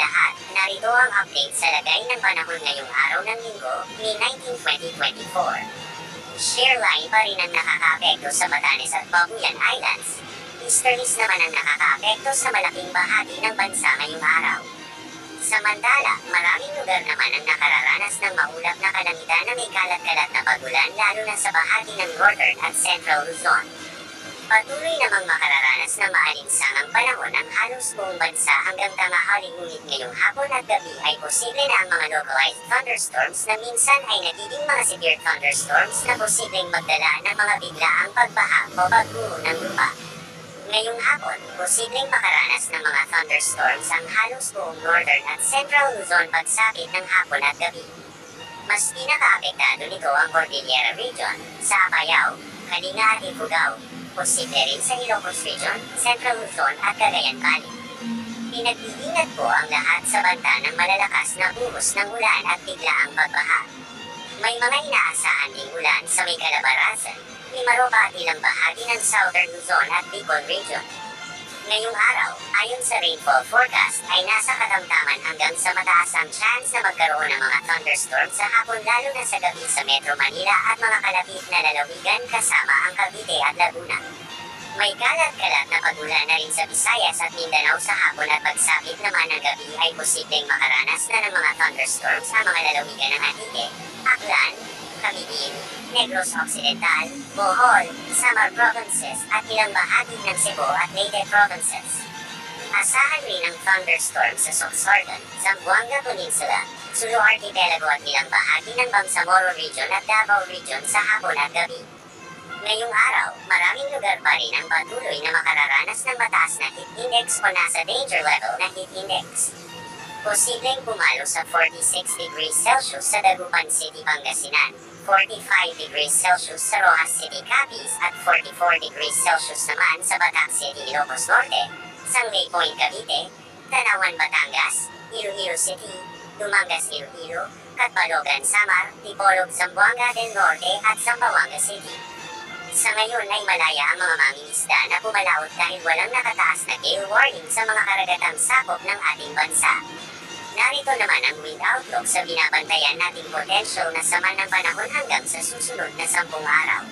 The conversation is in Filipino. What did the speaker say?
lahat, narito ang update sa lagay ng panahon ngayong araw ng Linggo, May 19, 2024. Shear line pa rin ang nakakaapekto sa Batanes at Babuyan Islands. Easterlies naman ang nakakaapekto sa malaking bahagi ng bansa ngayong araw. Samantala, maraming lugar naman ang nakararanas ng maulap na kalangitan na may kalat-kalat na pagulan lalo na sa bahagi ng Northern at Central Luzon. Patuloy namang makararanas ng maalinsangang panahon ang halos buong bansa hanggang tanghali, ngunit ngayong hapon at gabi ay posible na ang mga localized thunderstorms na minsan ay nagiging mga severe thunderstorms na posibleng magdala ng mga biglaang pagbaha o pagguho ng lupa. Ngayong hapon, posibleng makaranas ng mga thunderstorms ang halos buong Northern at Central Luzon pagsapit ng hapon at gabi. Mas pinakaapektado nito ang Cordillera Region, sa Apayao, Kalinga at Ifugao. Posible rin sa Ilocos Region, Central Luzon at Cagayan Valley. Pinag-iingat po ang lahat sa banta ng malalakas na buhos ng ulan at biglaang pagbaha. May mga inaasahan ding ulan sa may Calabarzon, Mimaropa at ilang bahagi ng Southern Luzon at Bicol Region. Ngayong araw, ayon sa rainfall forecast, ay nasa katamtaman hanggang sa mataas ang chance na magkaroon ng mga thunderstorms sa hapon lalo na sa gabi sa Metro Manila at mga kalapit na lalawigan kasama ang Cavite at Laguna. May kalat-kalat na pagulan na rin sa Visayas at Mindanao sa hapon at pagsapit naman ng gabi ay posibleng makaranas na ng mga thunderstorms sa mga lalawigan ng Antique, Aklan, Cavite, Negros Occidental, Bohol, Samar Provinces at ilang bahagi ng Cebu at Leyte Provinces. Asahan rin ang thunderstorms sa Sorsogon, Zamboanga Peninsula, Sulu Archipelago at ilang bahagi ng Bangsamoro Region at Davao Region sa hapon at gabi. Ngayong araw, maraming lugar pa rin ang patuloy na makararanas ng mataas na heat index o nasa danger level na heat index. Posibleng pumalo sa 46 degrees Celsius sa Dagupan City, Pangasinan, 45 degrees Celsius sa Rojas City, Capiz at 44 degrees Celsius naman sa Batac City, Ilocos Norte, Sangay Point, Cavite, Tanawan, Batangas, Iloilo City, Dumangas, Iloilo, Catbalogan, Samar, Dipolog, Zamboanga del Norte at Zamboanga City. Sa ngayon ay malaya ang mga mangingisda na pumalaot dahil walang nakataas na gale warning sa mga karagatang sakop ng ating bansa. Narito naman ang wind outlook sa binabantayan nating potential na sama ng panahon hanggang sa susunod na 10 araw.